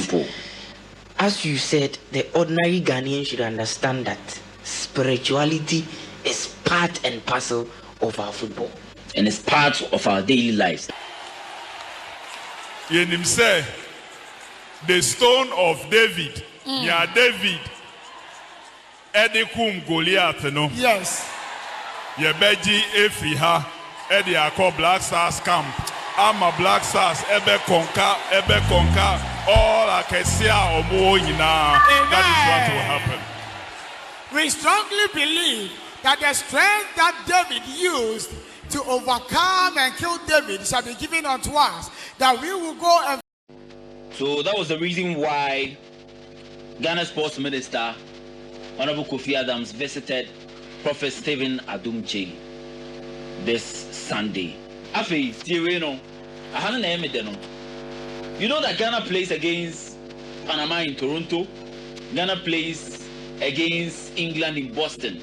football. As you said, the ordinary Ghanaian should understand that spirituality is part and parcel of our football. And it's part of our daily lives. Yenim say, the stone of David, David, Edikum Goliath, no? Yes. Yebeji Efriha, Edi Ako Black Stars camp. Ama Black Stars, Ebe Konka, all Akesia Omo Yina. That is what will happen. We strongly believe that the strength that David used to overcome and kill David shall be given unto us, that we will go and... So that was the reason why Ghana Sports Minister Honorable Kofi Adams visited Prophet Adom Kyei this Sunday. You know that Ghana plays against Panama in Toronto. Ghana plays against England in Boston.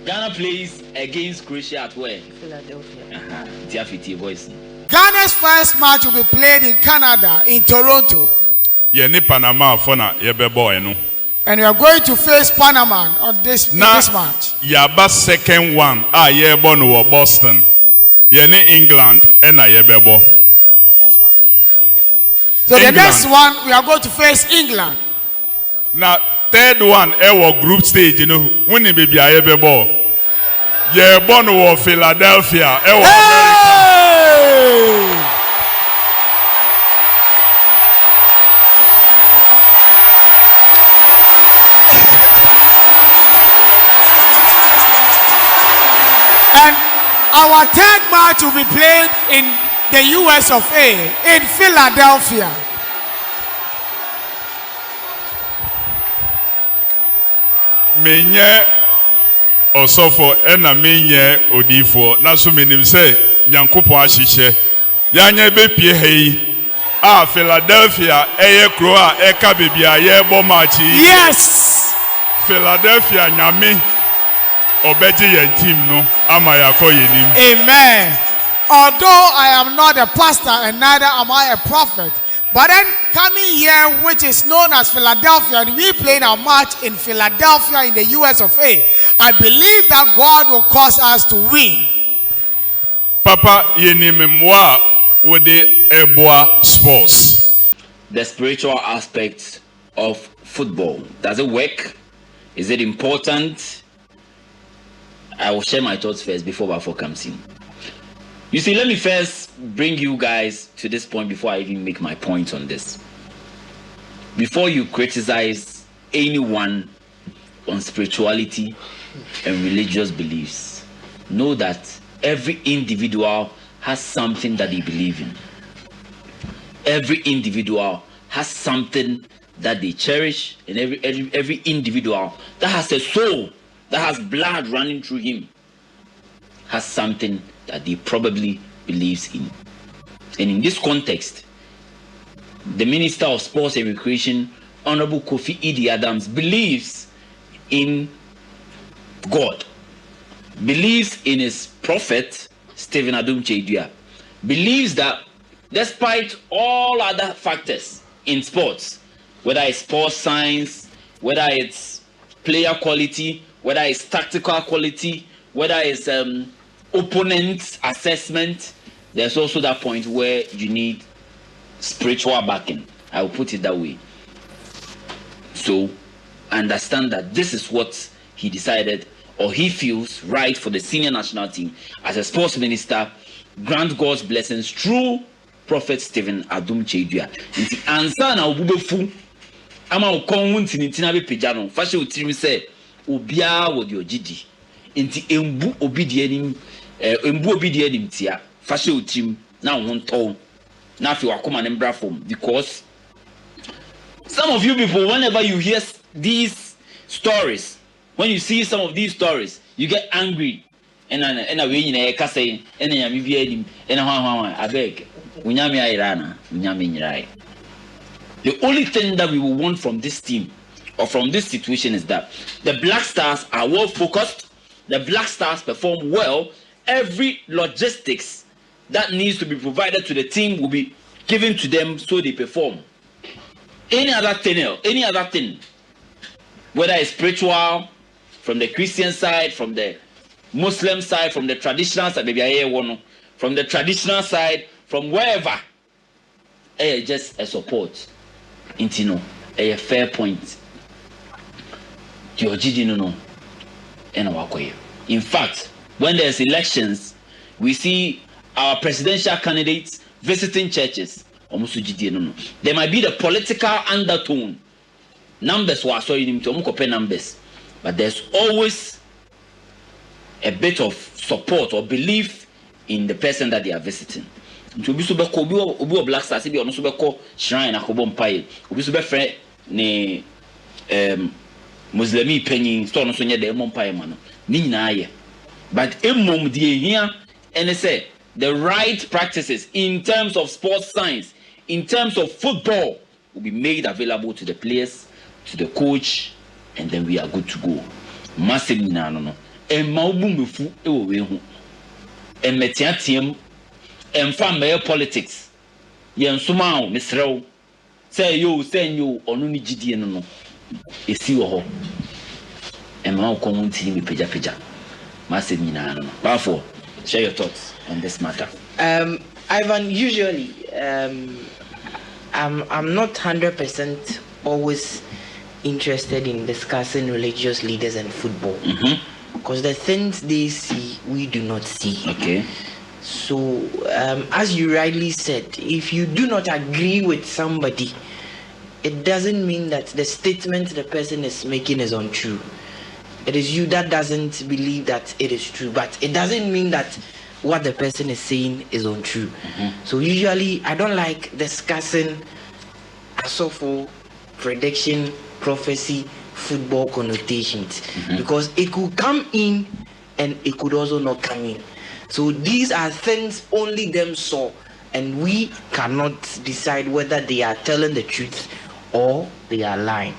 Ghana plays against Croatia at where? Philadelphia. Ghana's first match will be played in Canada, in Toronto. Panama And we are going to face Panama on this match. Yaba second one, no Boston. England, and Yebebo. So the next one, we are going to face England. Now, third one, group stage, winning baby Ayebebo. Yebono Philadelphia, America. And our third match will be played in the US of A, in Philadelphia. Menye osofo ena menye odifo na so menim se Nyankopon ahihye yanya bepie hei Philadelphia eye kro a eka bebia ye bo match. Yes, Philadelphia nyame obeji yen team no ama yakọ yenim. Amen. Although I am not a pastor and neither am I a prophet, but then coming here, which is known as Philadelphia, and we playing our match in Philadelphia in the US of A, I believe that God will cause us to win. Papa yenimemwa with the Eboa sports. The spiritual aspect of football. Does it work? Is it important? I will share my thoughts first before Bafo comes in. You see, let me first bring you guys to this point before I even make my point on this. Before you criticize anyone on spirituality and religious beliefs, know that every individual has something that they believe in. Every individual has something that they cherish, and every individual that has a soul, that has blood running through him, has something that they probably believes in. And in this context, the Minister of Sports and Recreation, Honorable Kofi Adams, believes in God, believes in his prophet, Adom Kyei-Duah, believes that despite all other factors in sports, whether it's sports science, whether it's player quality, whether it's tactical quality, whether it's opponent assessment, there's also that point where you need spiritual backing. I will put it that way. So understand that this is what he decided, or he feels right for the senior national team as a sports minister. Grant God's blessings through Prophet Adom Kyei-Duah. Nti ansa na obubefu ama ukon nti na be pejano fashe utiri say obia wo de ogidi. Nti embu obi de anim tia fashe utim na ho nton na afi wakoma ne mbra fom, because some of you people, whenever you hear these stories, when you see some of these stories, you get angry and we nyina e kase and nyame bi adim and abeg unyame ayirana unyame nyirai. The only thing that we will want from this team or from this situation is that the Black Stars are well focused, the Black Stars perform well, every logistics that needs to be provided to the team will be given to them so they perform. any other thing, whether it's spiritual, from the Christian side, from the Muslim side, from the traditional side, maybe I hear one, from the traditional side, from wherever, just a support, a fair point. In fact, when there's elections, we see our presidential candidates visiting churches. There might be the political undertone. Numbers were so numbers, but there's always a bit of support or belief in the person that they are visiting. Black Stars, shrine Muslimi penny store no so nye de empire man ni nyina aye but emom die here and say the right practices in terms of sports science, in terms of football, will be made available to the players, to the coach, and then we are good to go. Massive no emaubu mefu ewo we hu emetiatiem emfa mayor politics yen soma o misrew say yo onu ni gidie no esi wo ho ema o community me peja massive nyina no. Therefore, share your thoughts on this matter. Ivan, usually I'm not 100% always interested in discussing religious leaders and football, because the things they see we do not see. Okay. So as you rightly said, if you do not agree with somebody, it doesn't mean that the statement the person is making is untrue. It is you that doesn't believe that it is true, but it doesn't mean that what the person is saying is untrue. So usually I don't like discussing asofo, prediction, prophecy, football connotations, because it could come in and it could also not come in. So these are things only them saw, and we cannot decide whether they are telling the truth or they are lying.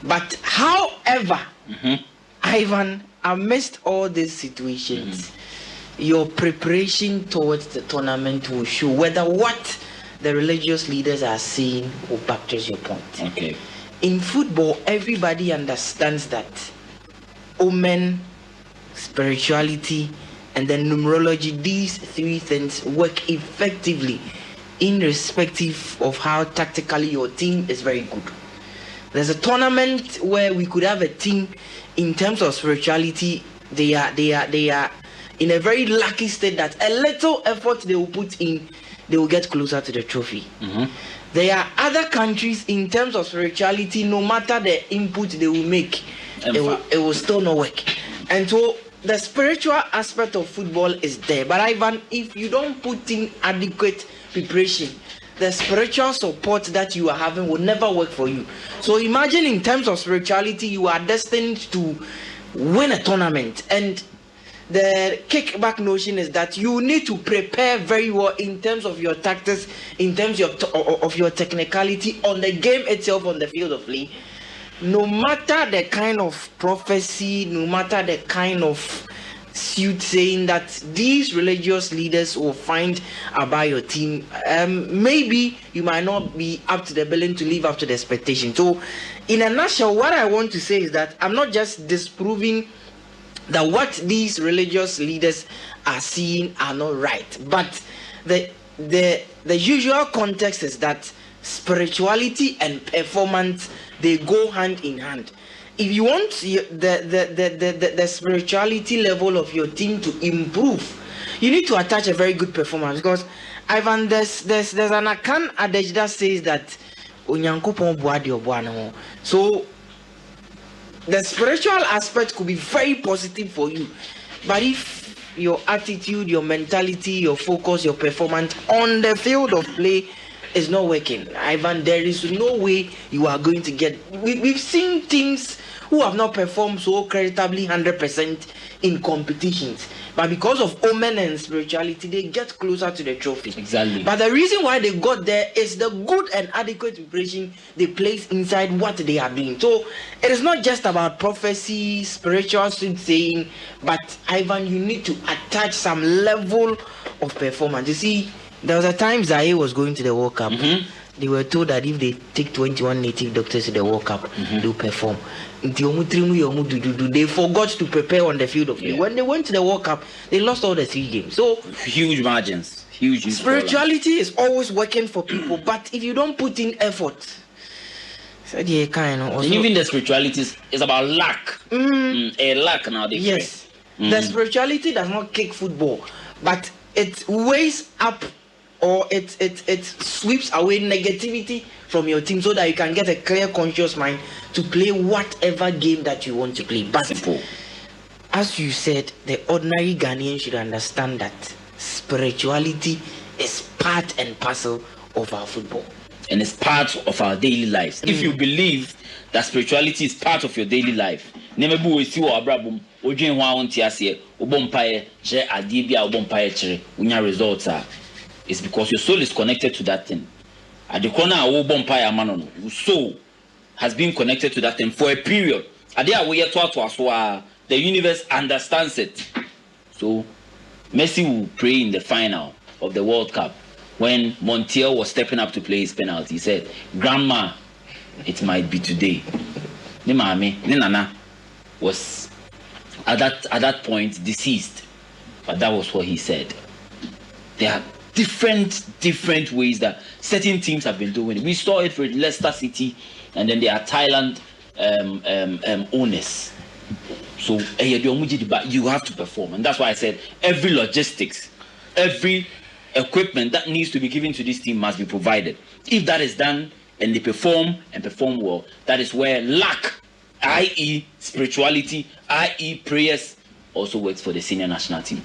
But however, Ivan, amidst all these situations, your preparation towards the tournament will show whether what the religious leaders are saying will buttress your point. Okay. In football, everybody understands that omen, spirituality, and then numerology, these three things work effectively irrespective of how tactically your team is very good. There's a tournament where we could have a team in terms of spirituality, they are in a very lucky state that a little effort they will put in, they will get closer to the trophy. There are other countries in terms of spirituality, no matter the input they will make, it will still not work. And so the spiritual aspect of football is there. But Ivan, if you don't put in adequate preparation, the spiritual support that you are having will never work for you. So imagine in terms of spirituality, you are destined to win a tournament, and the kickback notion is that you need to prepare very well in terms of your tactics, in terms of your technicality on the game itself, on the field of play. No matter the kind of prophecy, no matter the kind of suit saying that these religious leaders will find about your team, maybe you might not be up to the billing to live up to the expectation. So in a nutshell, what I want to say is that I'm not just disproving that what these religious leaders are seeing are not right, but the usual context is that spirituality and performance, they go hand in hand. If you want the spirituality level of your team to improve, you need to attach a very good performance. Because Ivan, there's an Akan adage that says that so the spiritual aspect could be very positive for you, but if your attitude, your mentality, your focus, your performance on the field of play is not working, Ivan, there is no way you are going to get. We've seen teams who have not performed so creditably 100% in competitions, but because of omen and spirituality, they get closer to the trophy. Exactly. But the reason why they got there is the good and adequate preparation they place inside what they are doing. So it is not just about prophecy, spiritual saying, but Ivan, you need to attach some level of performance. You see, there was a time Zaire was going to the World Cup. they were told that if they take 21 native doctors to the World Cup, they'll perform. They forgot to prepare on the field of play. When they went to the World Cup, they lost all the 3 games. So huge margins. Huge. Spirituality is always working for people, but if you don't put in effort, so and even the spirituality is about luck. A luck now. Yes. The spirituality does not kick football, but it weighs up or it sweeps away negativity from your team so that you can get a clear, conscious mind to play whatever game that you want to play. But simple. As you said, the ordinary Ghanaian should understand that spirituality is part and parcel of our football. And it's part of our daily lives. If you believe that spirituality is part of your daily life, it's because your soul is connected to that thing. At the corner, your soul has been connected to that thing for a period. The universe understands it. So Messi will pray in the final of the World Cup. When Montiel was stepping up to play his penalty, he said, "Grandma, it might be today." Nana was at that point deceased, but that was what he said. There are different ways that certain teams have been doing it. We saw it with Leicester City, and then there are Thailand owners. So you have to perform, and that's why I said every logistics, every equipment that needs to be given to this team must be provided. If that is done and they perform well, that is where luck, i.e. spirituality, i.e. prayers, also works for the senior national team.